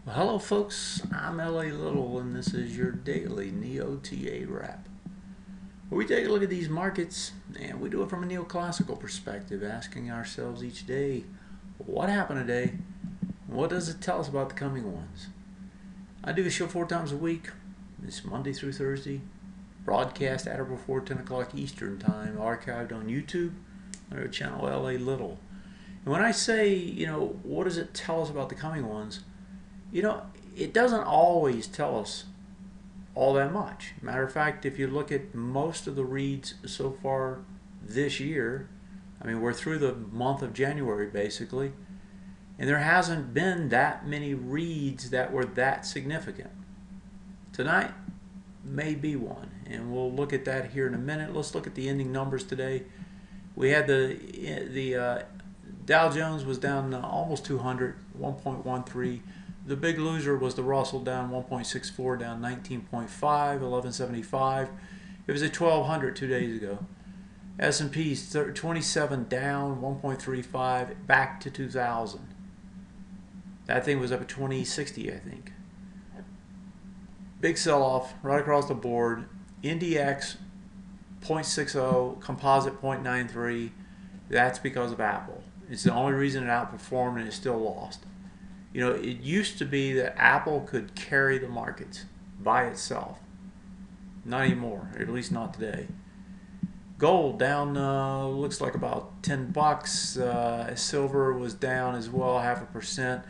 Well, hello, folks. I'm L.A. Little, and this is your daily NeoTA wrap. Where we take a look at these markets, and we do it from a neoclassical perspective, asking ourselves each day, what happened today? What does it tell us about the coming ones? I do a show 4 times a week. It's Monday through Thursday. Broadcast at or before 10 o'clock Eastern Time, archived on YouTube on our channel L.A. Little. And when I say, what does it tell us about the coming ones? It doesn't always tell us all that much. Matter of fact, if you look at most of the reads so far this year, we're through the month of January basically, and there hasn't been that many reads that were that significant. Tonight may be one, and we'll look at that here in a minute. Let's look at the ending numbers today. We had the Dow Jones was down almost 200, 1.13. The big loser was the Russell, down 1.64, down 19.5, 1175. It was at 1200 2 days ago. S&P 27 down 1.35, back to 2000. That thing was up at 2060, I think. Big sell-off right across the board. IndieX 0.60, composite 0.93. That's because of Apple. It's the only reason it outperformed, and it still lost. It used to be that Apple could carry the markets by itself. Not anymore, at least not today. Gold down, looks like about 10 bucks. Silver was down as well, 0.5%.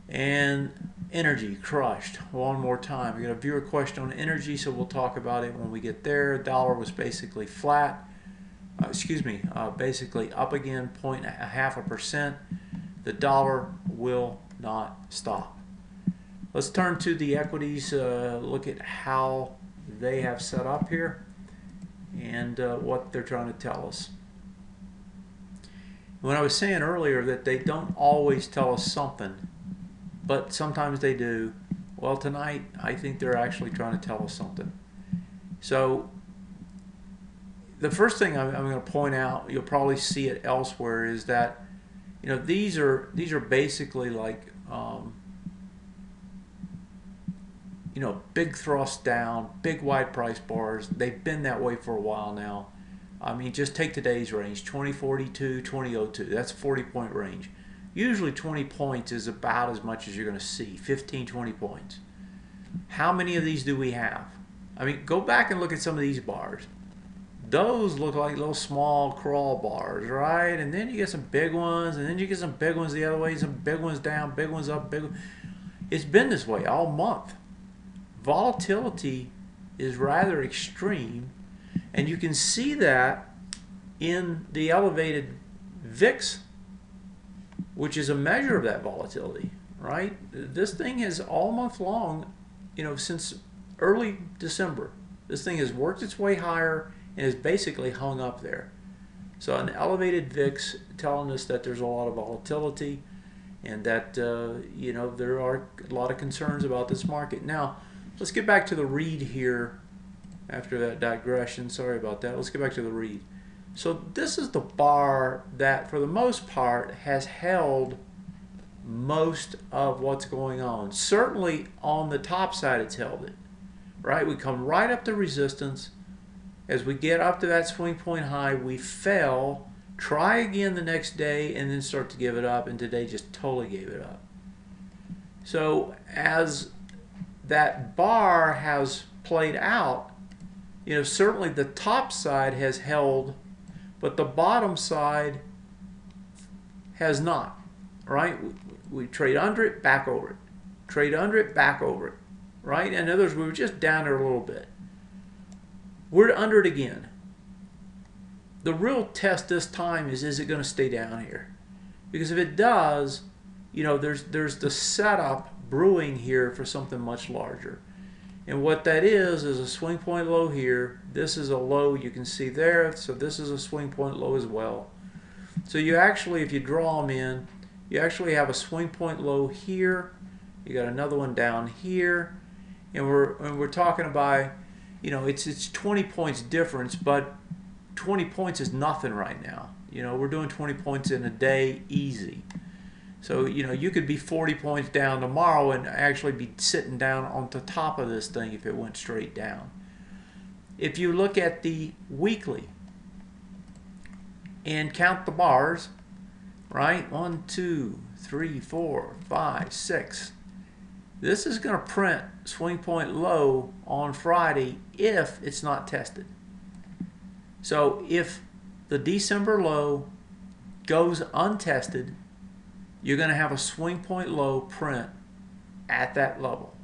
And energy crushed one more time. We got a viewer question on energy, so we'll talk about it when we get there. Dollar was basically flat. Basically up again, 0.5%. The dollar will not stop. Let's turn to the equities, look at how they have set up here and what they're trying to tell us. When I was saying earlier that they don't always tell us something, but sometimes they do, well, tonight I think they're actually trying to tell us something. So the first thing I'm going to point out, you'll probably see it elsewhere, is that these are basically like big thrust down, big wide price bars. They've been that way for a while now. Just take today's range, 2042, 2002. That's a 40-point range. Usually 20 points is about as much as you're going to see, 15, 20 points. How many of these do we have? Go back and look at some of these bars. Those look like little small crawl bars, right? And then you get some big ones, and then you get some big ones the other way, some big ones down, big ones up, big. It's been this way all month. Volatility is rather extreme, and you can see that in the elevated VIX, which is a measure of that volatility, right? This thing has all month long, since early December, this thing has worked its way higher and is basically hung up there. So an elevated VIX telling us that there's a lot of volatility, and that there are a lot of concerns about this market. Now, let's get back to the read here after that digression. Sorry about that. Let's get back to the read. So this is the bar that, for the most part, has held most of what's going on. Certainly on the top side, it's held it. Right? We come right up to resistance. As we get up to that swing point high, we fell, try again the next day, and then start to give it up, and today just totally gave it up. So as that bar has played out, certainly the top side has held, but the bottom side has not, right? We trade under it, back over it. Trade under it, back over it, right? In other words, we were just down there a little bit. We're under it again. The real test this time is it going to stay down here? Because if it does, there's the setup brewing here for something much larger. And what that is a swing point low here. This is a low you can see there. So this is a swing point low as well. So you actually, if you draw them in, you actually have a swing point low here. You got another one down here. And we're talking about, it's 20 points difference, but 20 points is nothing right now. We're doing 20 points in a day easy. So, you know, you could be 40 points down tomorrow and actually be sitting down on the top of this thing if it went straight down. If you look at the weekly and count the bars, right? 1, 2, 3, 4, 5, 6. This is going to print swing point low on Friday if it's not tested. So if the December low goes untested, you're going to have a swing point low print at that level.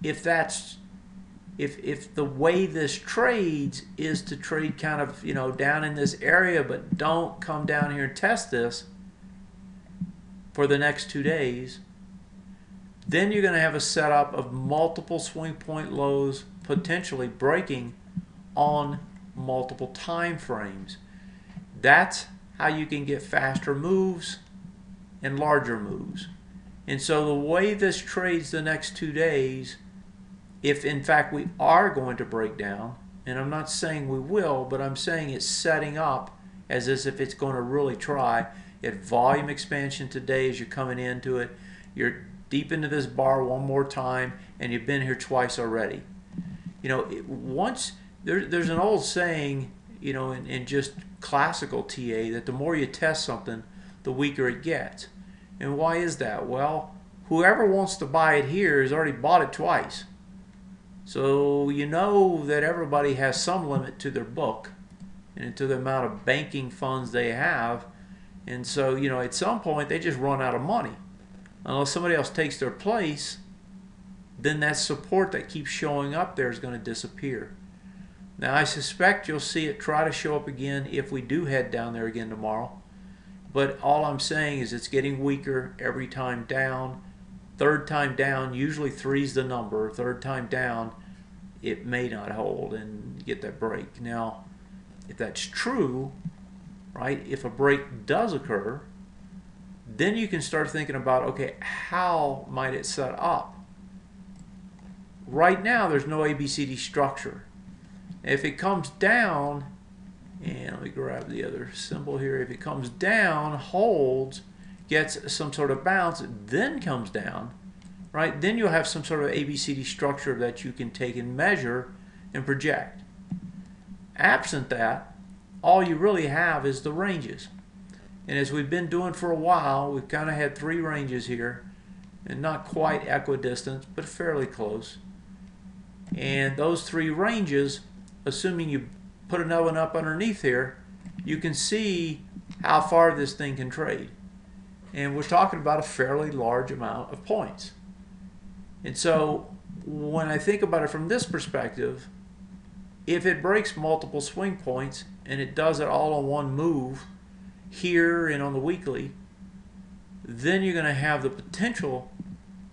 If the way this trades is to trade kind of, you know, down in this area, but don't come down here and test this for the next 2 days, then you're going to have a setup of multiple swing point lows potentially breaking on multiple time frames. That's how you can get faster moves and larger moves. And so the way this trades the next 2 days, if in fact we are going to break down, and I'm not saying we will, but I'm saying it's setting up as if it's going to really try. At volume expansion today as you're coming into it, you're deep into this bar one more time, and you've been here twice already. You know, there's an old saying, you know, in just classical TA, that the more you test something, the weaker it gets. And why is that? Well, whoever wants to buy it here has already bought it twice. So you know that everybody has some limit to their book and to the amount of banking funds they have. And so, you know, at some point they just run out of money. Unless somebody else takes their place, then that support that keeps showing up there is going to disappear. Now, I suspect you'll see it try to show up again if we do head down there again tomorrow. But all I'm saying is it's getting weaker every time down. Third time down, usually 3's the number. Third time down, it may not hold and get that break. Now, if that's true, right, if a break does occur, then you can start thinking about, okay, how might it set up? Right now, there's no ABCD structure. If it comes down, and let me grab the other symbol here. If it comes down, holds, gets some sort of bounce, then comes down, right? Then you'll have some sort of ABCD structure that you can take and measure and project. Absent that, all you really have is the ranges. And as we've been doing for a while, we've kind of had 3 ranges here, and not quite equidistant, but fairly close. And those 3 ranges, assuming you put another one up underneath here, you can see how far this thing can trade. And we're talking about a fairly large amount of points. And so when I think about it from this perspective, if it breaks multiple swing points and it does it all in one move here and on the weekly, then you're going to have the potential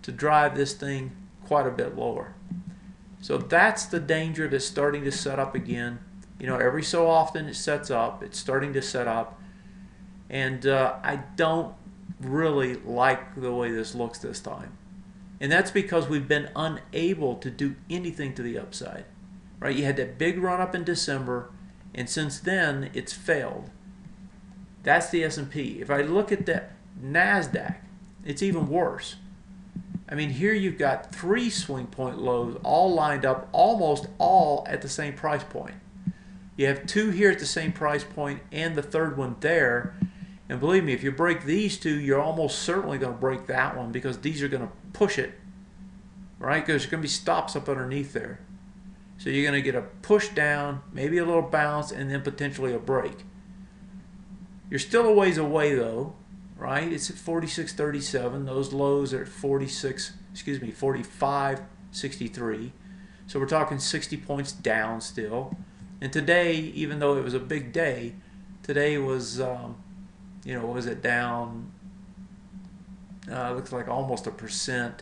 to drive this thing quite a bit lower. So that's the danger that's starting to set up again. You know, every so often it sets up, it's starting to set up, and I don't really like the way this looks this time. And that's because we've been unable to do anything to the upside. Right? You had that big run up in December, and since then it's failed. That's the S&P. If I look at the NASDAQ, it's even worse. I mean, here you've got 3 swing point lows all lined up, almost all at the same price point. You have 2 here at the same price point and the third one there. And believe me, if you break these 2, you're almost certainly going to break that one, because these are going to push it, right? Because there's going to be stops up underneath there. So you're going to get a push down, maybe a little bounce, and then potentially a break. You're still a ways away though, right? It's at 46.37. Those lows are at 45.63. So we're talking 60 points down still. And today, even though it was a big day, today was, you know, was it down? Looks like almost 1%.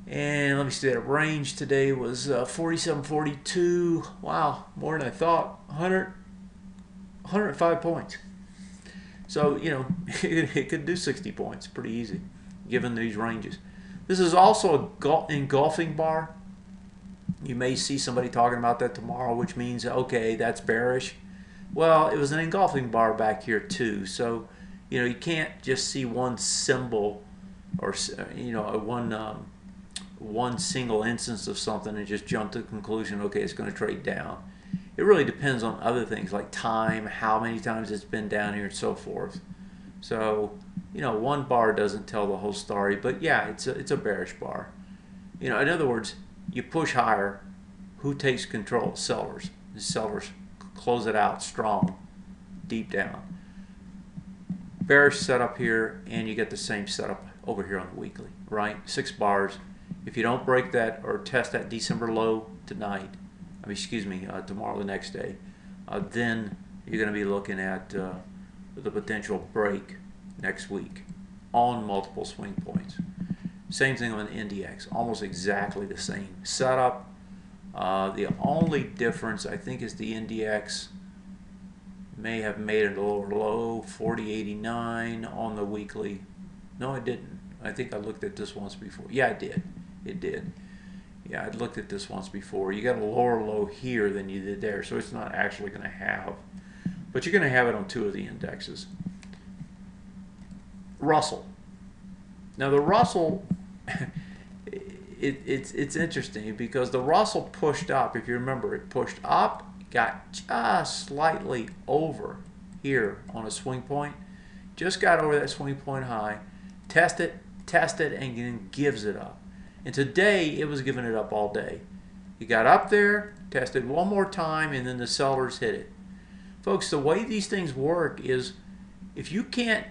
And let me see, that range today was 47.42. Wow, more than I thought. 105 points. So, you know, it could do 60 points pretty easy, given these ranges. This is also an engulfing bar. You may see somebody talking about that tomorrow, which means, okay, that's bearish. Well, it was an engulfing bar back here too. So You can't just see one symbol or one single instance of something and just jump to the conclusion, okay, it's going to trade down. It really depends on other things like time, how many times it's been down here, and so forth. So, one bar doesn't tell the whole story, but yeah, it's a bearish bar. In other words, you push higher, who takes control? Sellers. The sellers close it out strong, deep down. Bearish setup here, and you get the same setup over here on the weekly, right? 6 bars. If you don't break that or test that December low tonight, tomorrow, the next day, then you're going to be looking at the potential break next week on multiple swing points. Same thing on the NDX, almost exactly the same setup. The only difference, I think, is the NDX may have made it a lower low, 40.89 on the weekly. No, it didn't. I think I looked at this once before. Yeah, it did. It did. Yeah, I looked at this once before. You got a lower low here than you did there, so it's not actually going to have. But you're going to have it on 2 of the indexes. Russell. Now the Russell, it's interesting because the Russell pushed up. If you remember, it pushed up, got just slightly over here on a swing point. Just got over that swing point high, tested, and then gives it up. And today it was giving it up all day. It got up there, tested one more time, and then the sellers hit it. Folks, the way these things work is if you can't,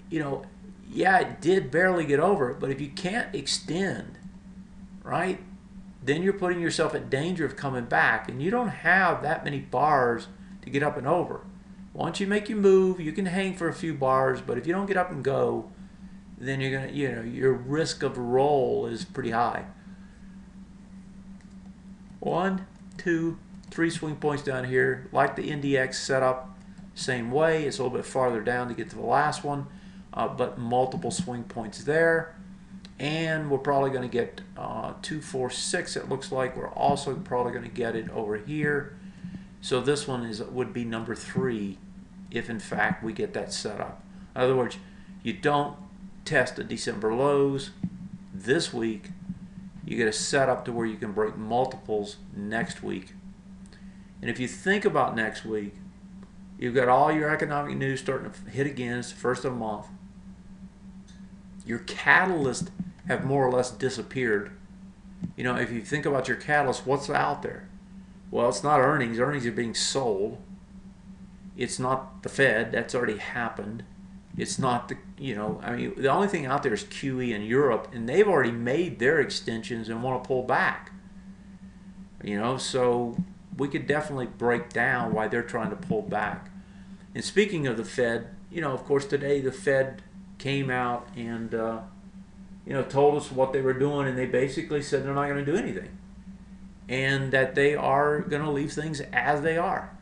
yeah, it did barely get over it, but if you can't extend, right, then you're putting yourself at danger of coming back, and you don't have that many bars to get up and over. Once you make your move, you can hang for a few bars, but if you don't get up and go, then you're gonna, your risk of roll is pretty high. 1, 2, 3 swing points down here, like the NDX setup, same way. It's a little bit farther down to get to the last one, but multiple swing points there. And we're probably going to get 2, 4, 6. It looks like we're also probably going to get it over here. So this one would be number 3 if in fact we get that set up. In other words, you don't test the December lows this week. You get a setup to where you can break multiples next week. And if you think about next week, you've got all your economic news starting to hit again. It's the first of the month. Your catalysts have more or less disappeared. If you think about your catalyst, what's out there? Well, it's not earnings. Earnings are being sold. It's not the Fed. That's already happened. It's not the only thing out there is QE in Europe, and they've already made their extensions and want to pull back. So we could definitely break down why they're trying to pull back. And speaking of the Fed, of course, today the Fed came out and told us what they were doing, and they basically said they're not going to do anything, and that they are going to leave things as they are,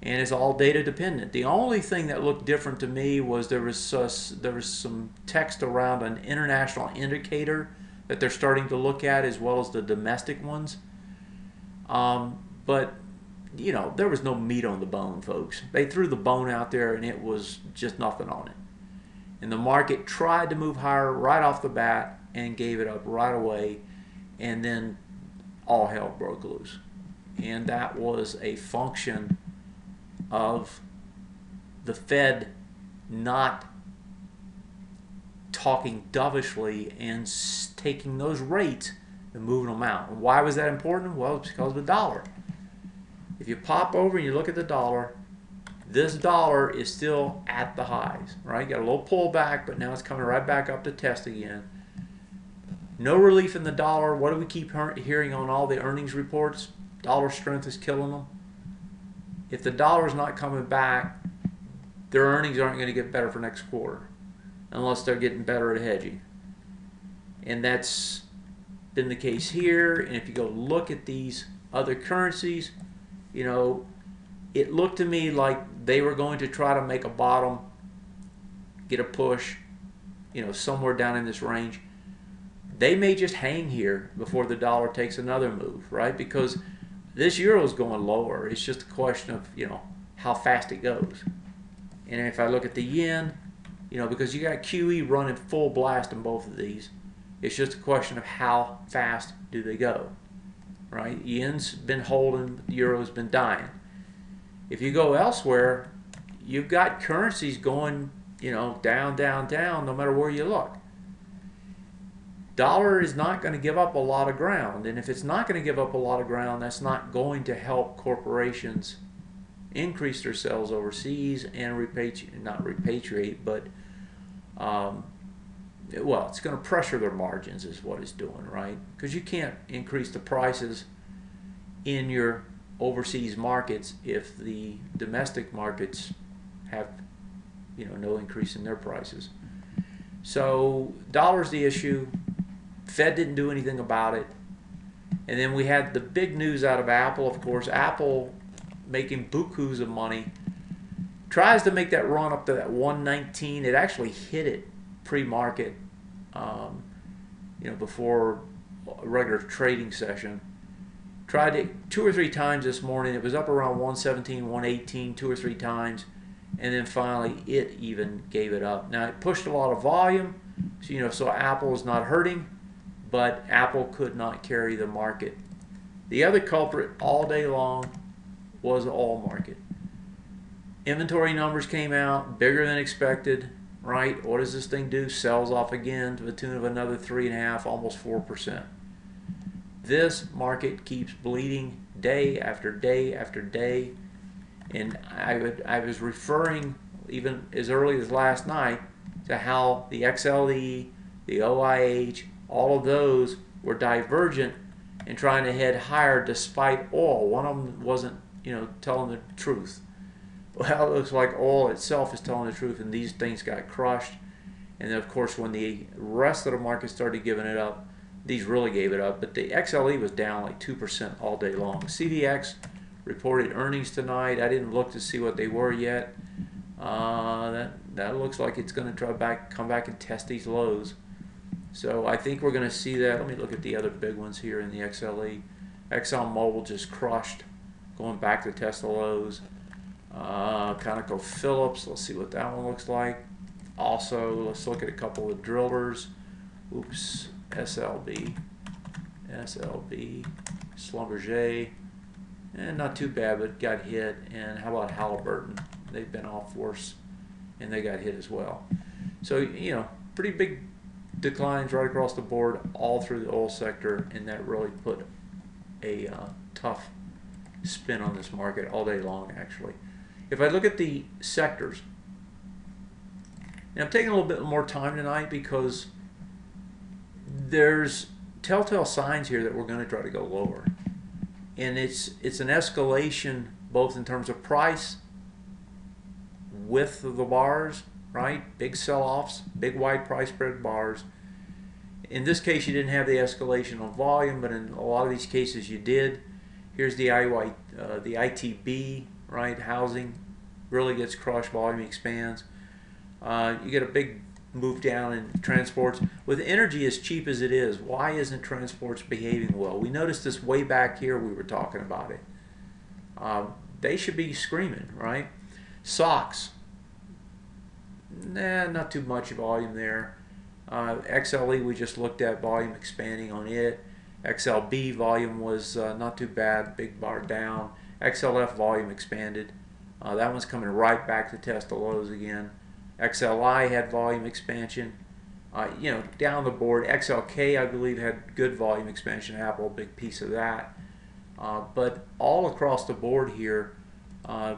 and it's all data dependent. The only thing that looked different to me was there was some text around an international indicator that they're starting to look at, as well as the domestic ones. But there was no meat on the bone, folks. They threw the bone out there, and it was just nothing on it. And the market tried to move higher right off the bat and gave it up right away, and then all hell broke loose. And that was a function of the Fed not talking dovishly and taking those rates and moving them out. And why was that important? Well, it's because of the dollar. If you pop over and you look at the dollar, this dollar is still at the highs, right? Got a little pullback, but now it's coming right back up to test again. No relief in the dollar. What do we keep hearing on all the earnings reports? Dollar strength is killing them. If the dollar is not coming back, their earnings aren't going to get better for next quarter unless they're getting better at hedging. And that's been the case here. And if you go look at these other currencies, it looked to me like they were going to try to make a bottom, get a push, somewhere down in this range. They may just hang here before the dollar takes another move, right? Because this euro is going lower. It's just a question of, how fast it goes. And if I look at the yen, because you got QE running full blast in both of these. It's just a question of how fast do they go, right? Yen's been holding, Euro's been dying. If you go elsewhere, you've got currencies going, down, down, down, no matter where you look. Dollar is not going to give up a lot of ground, and if it's not going to give up a lot of ground, that's not going to help corporations increase their sales overseas and not repatriate, but well, it's going to pressure their margins is what it's doing, right? Because you can't increase the prices in your overseas markets if the domestic markets have no increase in their prices. So dollar's the issue. Fed didn't do anything about it. And then we had the big news out of Apple, of course. Apple making bukus of money. Tries to make that run up to that 119. It actually hit it pre-market, before a regular trading session. Tried it 2 or 3 times this morning. It was up around 117, 118, 2 or 3 times. And then finally it even gave it up. Now it pushed a lot of volume, so Apple is not hurting, but Apple could not carry the market. The other culprit all day long was the oil market. Inventory numbers came out bigger than expected, right? What does this thing do? Sells off again to the tune of another 3.5%, almost 4%. This market keeps bleeding day after day after day. And I was referring even as early as last night to how the XLE, the OIH, all of those were divergent and trying to head higher despite oil. One of them wasn't, telling the truth. Well, it looks like oil itself is telling the truth, and these things got crushed. And then, of course, when the rest of the market started giving it up, these really gave it up. But the XLE was down like 2% all day long. CVX reported earnings tonight. I didn't look to see what they were yet. That looks like it's going to come back and test these lows. So I think we're going to see that. Let me look at the other big ones here in the XLE. ExxonMobil just crushed, going back to test the lows. ConocoPhillips, let's see what that one looks like. Also, let's look at a couple of drillers. Oops, SLB, Schlumberger. And not too bad, but got hit. And how about Halliburton? They've been off worse, and they got hit as well. So, pretty big declines right across the board, all through the oil sector, and that really put a tough spin on this market all day long, actually. If I look at the sectors, and I'm taking a little bit more time tonight because there's telltale signs here that we're going to try to go lower. And it's an escalation both in terms of price, width of the bars, right? Big sell-offs, big wide price spread bars. In this case, you didn't have the escalation on volume, but in a lot of these cases you did. Here's the ITB, right? Housing really gets crushed, volume expands. You get a big move down in transports. With energy as cheap as it is, why isn't transports behaving well? We noticed this way back here, we were talking about it. They should be screaming, right? Stocks, not too much volume there. XLE, we just looked at volume expanding on it. XLB volume was not too bad, big bar down. XLF volume expanded. That one's coming right back to test the lows again. XLI had volume expansion. Down the board, XLK, I believe, had good volume expansion. Apple, a big piece of that. But all across the board here,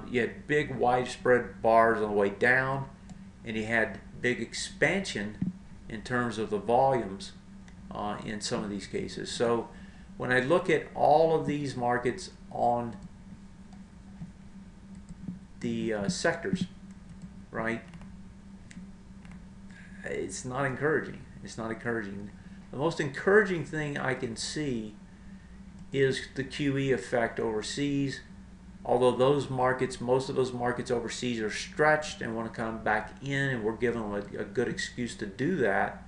you had big widespread bars on the way down, and you had big expansion in terms of the volumes in some of these cases. So when I look at all of these markets on the sectors, right, it's not encouraging. It's not encouraging. The most encouraging thing I can see is the QE effect overseas. Although those markets, most of those markets overseas are stretched and want to come back in, and we're giving them a good excuse to do that,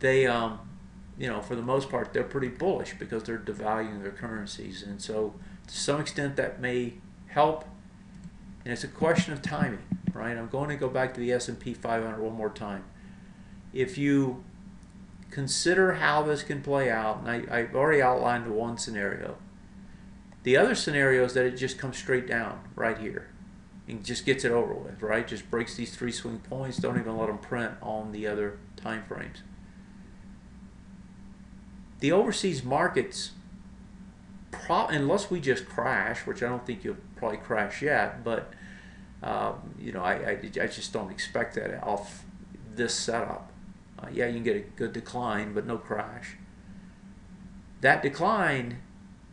they, for the most part, they're pretty bullish because they're devaluing their currencies. And so to some extent that may help, and it's a question of timing. right? I'm going to go back to the S&P 500 one more time. If you consider how this can play out, and I've already outlined the one scenario. The other scenario is that it just comes straight down right here and just gets it over with, right? Just breaks these 3 swing points, don't even let them print on the other time frames. The overseas markets, unless we just crash, which I don't think you'll probably crash yet, but you know, I just don't expect that off this setup. Yeah, you can get a good decline, but no crash. That decline,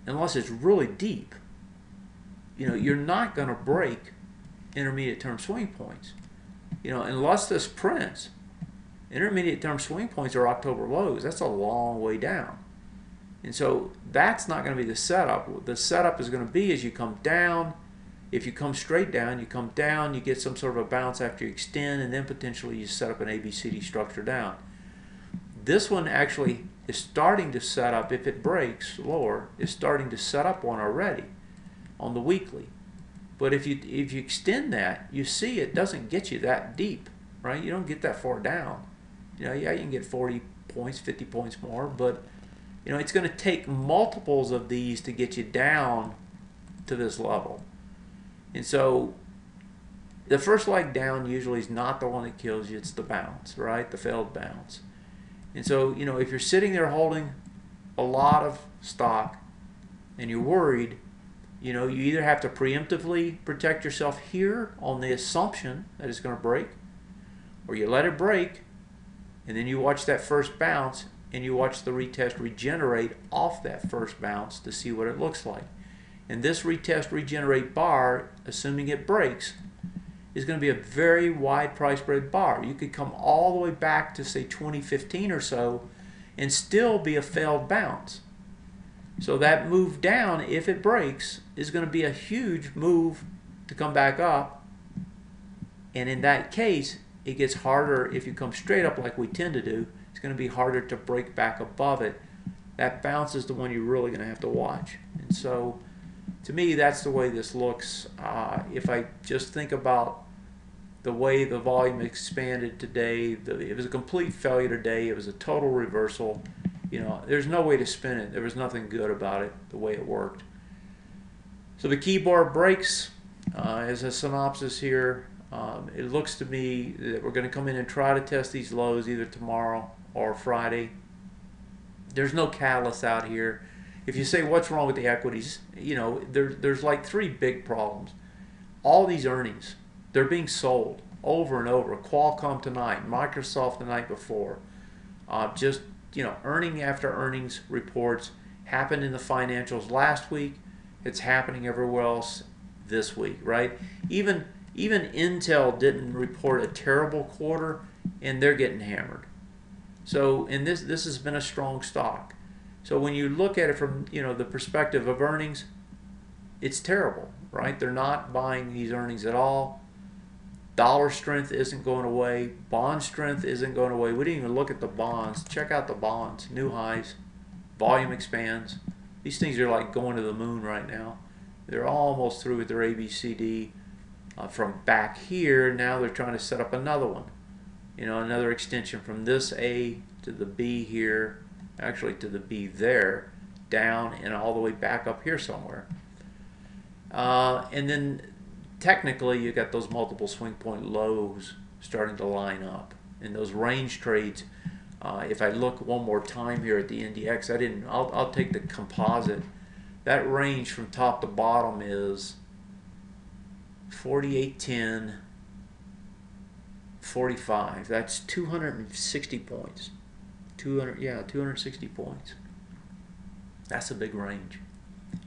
unless it's really deep, you know, you're not going to break intermediate term swing points. You know, unless this prints, intermediate term swing points are October lows. That's a long way down. And so that's not going to be the setup. The setup is going to be as you come down. If you come straight down, you come down, you get some sort of a bounce after you extend, and then potentially you set up an ABCD structure down. This one actually is starting to set up, if it breaks lower, is starting to set up one already on the weekly. But if you extend that, you see it doesn't get you that deep, right? You don't get that far down. You know, yeah, you can get 40 points, 50 points more, but you know, it's going to take multiples of these to get you down to this level. And so the first leg down usually is not the one that kills you, it's the bounce, right? The failed bounce. And so, you know, if you're sitting there holding a lot of stock and you're worried, you know, you either have to preemptively protect yourself here on the assumption that it's going to break, or you let it break and then you watch that first bounce and you watch the retest regenerate off that first bounce to see what it looks like. And this retest regenerate bar, assuming it breaks, is going to be a very wide price spread bar. You could come all the way back to say 2015 or so and still be a failed bounce. So that move down, if it breaks, is going to be a huge move to come back up. And in that case, it gets harder if you come straight up like we tend to do. It's going to be harder to break back above it. That bounce is the one you're really going to have to watch. And so to me, that's the way this looks. If I just think about the way the volume expanded today, it was a complete failure today. It was a total reversal. You know, there's no way to spin it. There was nothing good about it, the way it worked. So the key bar breaks. As a synopsis here, it looks to me that we're going to come in and try to test these lows either tomorrow or Friday. There's no catalyst out here. If you say what's wrong with the equities, you know, there's like 3 big problems. All these earnings, they're being sold over and over. Qualcomm tonight, Microsoft the night before. Just, you know, earning after earnings reports happened in the financials last week. It's happening everywhere else this week, right? Even Intel didn't report a terrible quarter, and they're getting hammered. So, and this has been a strong stock. So when you look at it from, you know, the perspective of earnings, it's terrible, right? They're not buying these earnings at all. Dollar strength isn't going away. Bond strength isn't going away. We didn't even look at the bonds. Check out the bonds. New highs. Volume expands. These things are like going to the moon right now. They're almost through with their ABCD. From back here, now they're trying to set up another one. You know, another extension from this A to the B here, actually to the B there, down and all the way back up here somewhere. And then technically you got those multiple swing point lows starting to line up. And those range trades, if I look one more time here at the NDX, I'll take the composite. That range from top to bottom is 48.10, 45. That's 260 points. 260 points. That's a big range.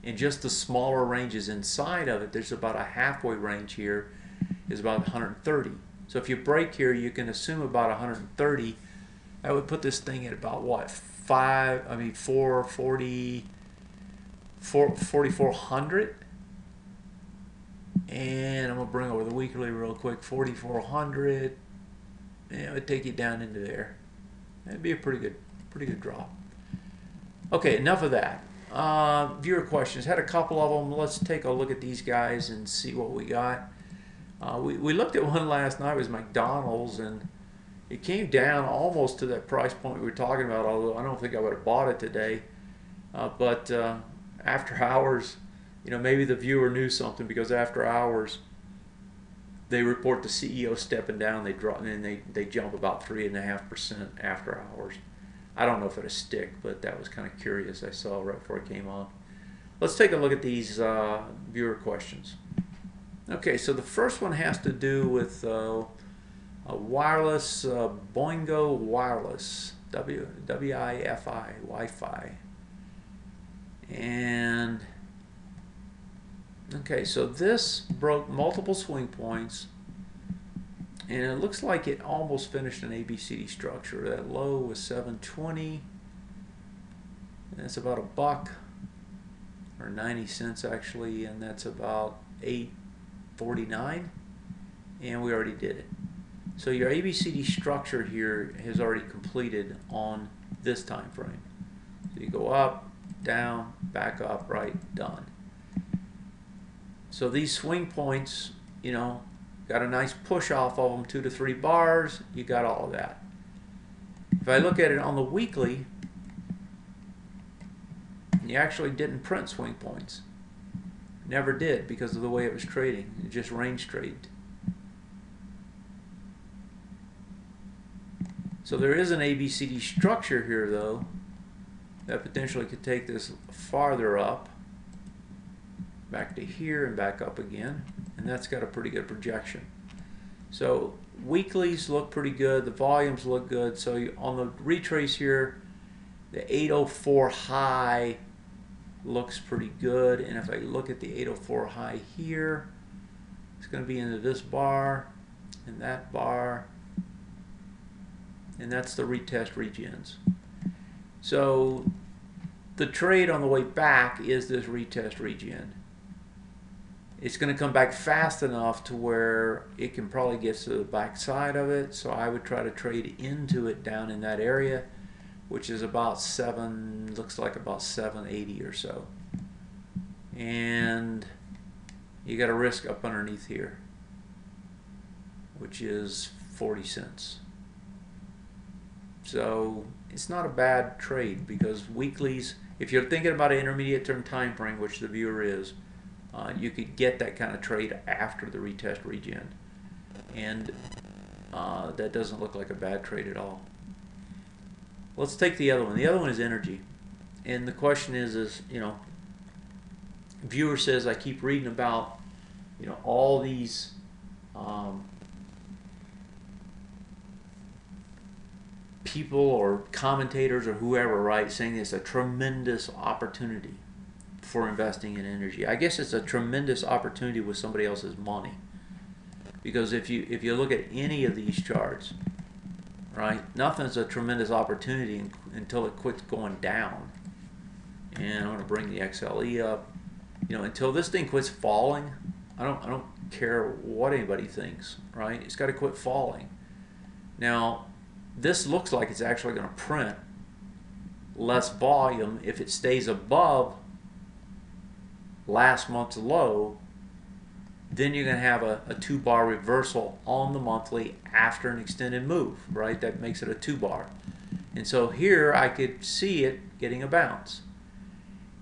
And just the smaller ranges inside of it, there's about a halfway range here, is about 130. So if you break here, you can assume about 130. That would put this thing at about what? 4,400. And I'm gonna bring over the weekly real quick. 4,400. And it would take you down into there. That'd be a pretty good drop. Okay, enough of that. Viewer questions. Had a couple of them. Let's take a look at these guys and see what we got. We looked at one last night. It was McDonald's, and it came down almost to that price point we were talking about, although I don't think I would have bought it today. But after hours, maybe the viewer knew something, because after hours, they report the CEO stepping down. They drop, and they jump about 3.5% after hours. I don't know if it'll stick, but that was kind of curious. I saw right before it came on. Let's take a look at these viewer questions. Okay, so the first one has to do with a wireless, Boingo Wireless, W-I-F-I, Wi-Fi. And, okay, so this broke multiple swing points, and it looks like it almost finished an ABCD structure. That low was 720, and that's about $1, or 90 cents actually, and that's about 8.49, and we already did it. So your ABCD structure here has already completed on this time frame. So you go up, down, back up, right, done. So these swing points, got a nice push off of them, 2 to 3 bars, you got all of that. If I look at it on the weekly, you actually didn't print swing points. Never did, because of the way it was trading. It just range traded. So there is an ABCD structure here, though, that potentially could take this farther up, back to here and back up again, and that's got a pretty good projection. So weeklies look pretty good, the volumes look good. So on the retrace here, the 804 high looks pretty good, and if I look at the 804 high here, it's going to be into this bar and that bar, and that's the retest regens. So the trade on the way back is this retest regen. It's going to come back fast enough to where it can probably get to the back side of it, so I would try to trade into it down in that area, which is about looks like about 780 or so. And you got a risk up underneath here, which is 40 cents. So it's not a bad trade, because weeklies, if you're thinking about an intermediate term time frame, which the viewer is, you could get that kind of trade after the retest regen, and that doesn't look like a bad trade at all. Let's take the other one. The other one is energy, and the question is viewer says, I keep reading about all these people or commentators or whoever, right, saying it's a tremendous opportunity for investing in energy. I guess it's a tremendous opportunity with somebody else's money, because if you look at any of these charts, right, nothing's a tremendous opportunity until it quits going down. And I'm going to bring the XLE up. Until this thing quits falling, I don't care what anybody thinks, right? It's got to quit falling. Now, this looks like it's actually going to print less volume if it stays above last month's low. Then you're going to have a 2-bar reversal on the monthly after an extended move, right? That makes it a 2-bar. And so here I could see it getting a bounce.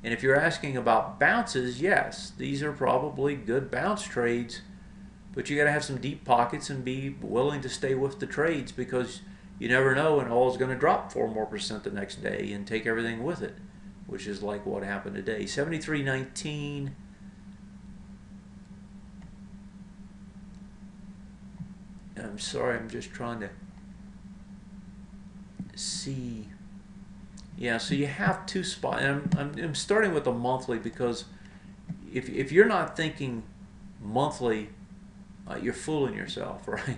And if you're asking about bounces, yes, these are probably good bounce trades, but you got to have some deep pockets and be willing to stay with the trades, because you never know when oil's going to drop 4% more the next day and take everything with it, which is like what happened today. 73.19. I'm sorry, I'm just trying to see. Yeah, so you have two spots. I'm starting with the monthly, because if you're not thinking monthly, you're fooling yourself, right?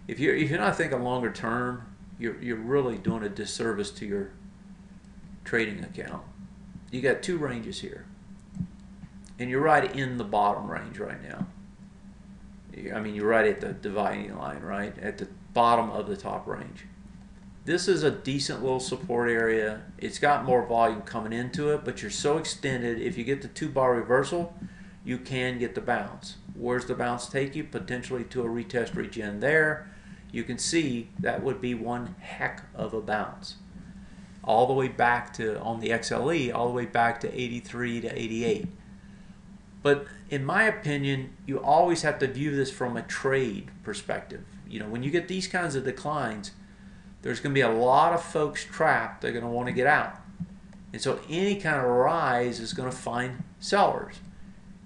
If you're not thinking longer term, you're really doing a disservice to your trading account. You got two ranges here, and you're right in the bottom range right now. I mean, you're right at the dividing line, right at the bottom of the top range. This is a decent little support area. It's got more volume coming into it, but you're so extended, if you get the 2-bar reversal, you can get the bounce. Where's the bounce take you? Potentially to a retest regen there. You can see that would be one heck of a bounce. All the way back to, on the XLE, all the way back to 83 to 88. But in my opinion, you always have to view this from a trade perspective. You know, when you get these kinds of declines, there's going to be a lot of folks trapped. They're going to want to get out. And so any kind of rise is going to find sellers.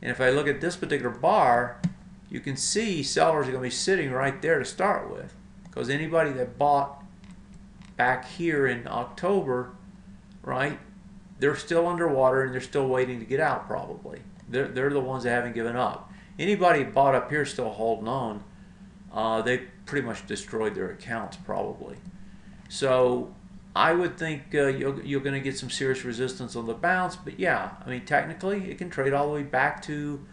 And if I look at this particular bar, you can see sellers are going to be sitting right there to start with. Because anybody that bought back here in October, right, they're still underwater and they're still waiting to get out probably. They're the ones that haven't given up. Anybody bought up here still holding on, they pretty much destroyed their accounts probably. So I would think you're going to get some serious resistance on the bounce, but yeah, I mean technically it can trade all the way back to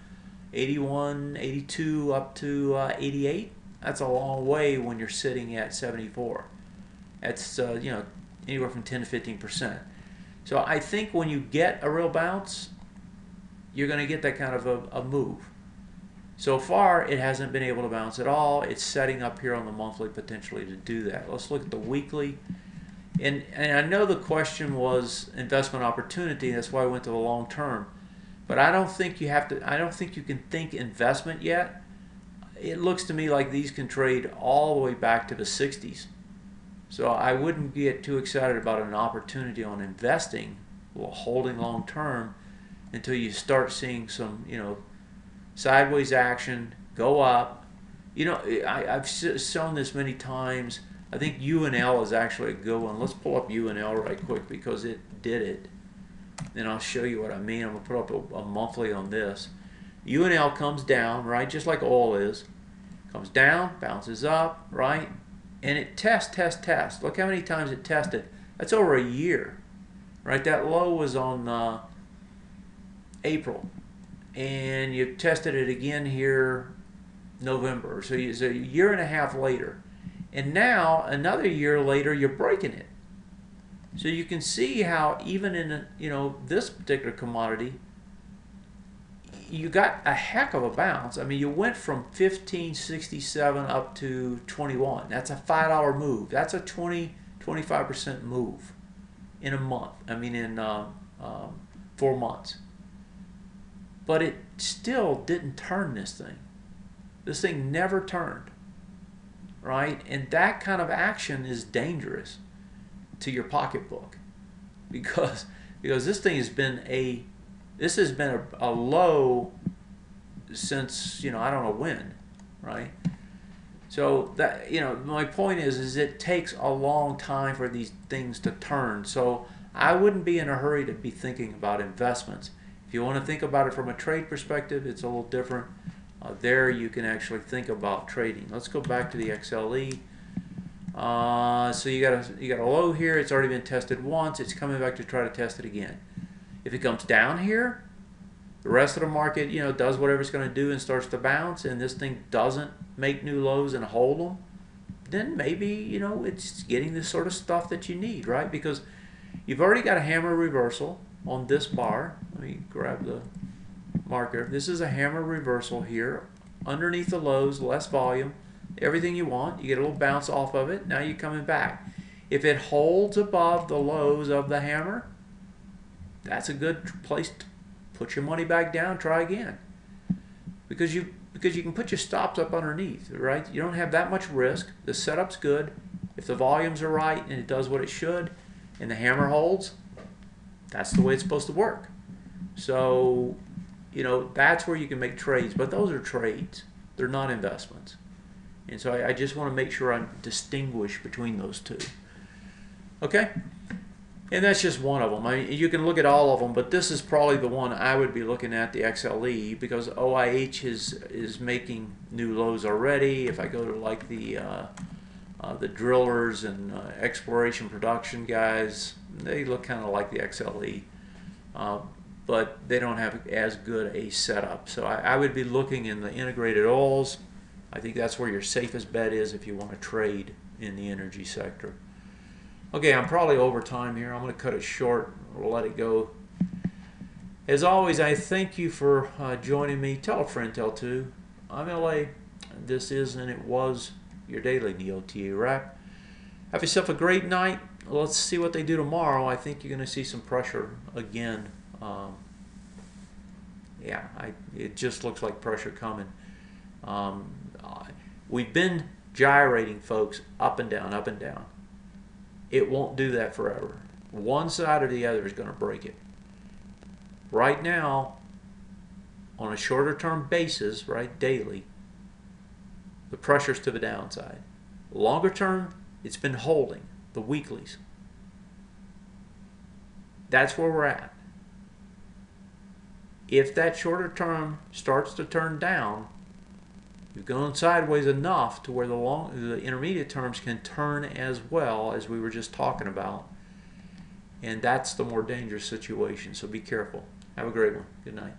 81, 82 up to 88. That's a long way when you're sitting at 74. That's you know, anywhere from 10 to 15%. So I think when you get a real bounce, you're going to get that kind of a move. So far, it hasn't been able to bounce at all. It's setting up here on the monthly potentially to do that. Let's look at the weekly. And I know the question was investment opportunity. That's why I went to the long term. But I don't think you have to. I don't think you can think investment yet. It looks to me like these can trade all the way back to the 60s. So I wouldn't get too excited about an opportunity on investing, well, holding long term, until you start seeing some, you know, sideways action, go up. You know, I've shown this many times. I think UNL is actually a good one. Let's pull up UNL right quick because it did it. And I'll show you what I mean. I'm going to put up a monthly on this. UNL comes down, right, just like oil is. Comes down, bounces up, right? And it tests. Look how many times it tested. That's over a year, right? That low was on April. And you tested it again here November. So it's a year and a half later. And now, another year later, you're breaking it. So you can see how even in, you know, this particular commodity, you got a heck of a bounce. I mean, you went from 15.67 up to 21. That's a $5 move. That's a 25% move in a month. I mean, in 4 months. But it still didn't turn this thing. This thing never turned, right? And that kind of action is dangerous to your pocketbook because this thing has been a low since, you know, I don't know when, right? So that, you know, my point is it takes a long time for these things to turn. So I wouldn't be in a hurry to be thinking about investments. If you want to think about it from a trade perspective, it's a little different. There you can actually think about trading. Let's go back to the XLE. So you got a low here. It's already been tested once. It's coming back to try to test it again. If it comes down here, the rest of the market, you know, does whatever it's going to do and starts to bounce, and this thing doesn't make new lows and hold them, then maybe, you know, it's getting this sort of stuff that you need, right? Because you've already got a hammer reversal on this bar. Let me grab the marker. This is a hammer reversal here. Underneath the lows, less volume, everything you want. You get a little bounce off of it. Now you're coming back. If it holds above the lows of the hammer, that's a good place to put your money back down, try again. Because you can put your stops up underneath, right? You don't have that much risk. The setup's good. If the volumes are right and it does what it should and the hammer holds, that's the way it's supposed to work. So, you know, that's where you can make trades, but those are trades. They're not investments. And so I just want to make sure I distinguish between those two. Okay? And that's just one of them. I mean, you can look at all of them, but this is probably the one I would be looking at, the XLE, because OIH is making new lows already. If I go to like the drillers and exploration production guys, they look kind of like the XLE, but they don't have as good a setup. So I would be looking in the integrated oils. I think that's where your safest bet is if you want to trade in the energy sector. Okay, I'm probably over time here. I'm going to cut it short or let it go. As always, I thank you for joining me. Tell a friend, tell two. I'm LA. This is and it was your daily NeoTA wrap. Have yourself a great night. Let's see what they do tomorrow. I think you're going to see some pressure again. Yeah, it just looks like pressure coming. We've been gyrating, folks, up and down, up and down. It won't do that forever. One side or the other is going to break it. Right now, on a shorter term basis, right, daily, the pressure's to the downside. Longer term, it's been holding, the weeklies. That's where we're at. If that shorter term starts to turn down, you've gone sideways enough to where the intermediate terms can turn as well, as we were just talking about. And that's the more dangerous situation, so be careful. Have a great one. Good night.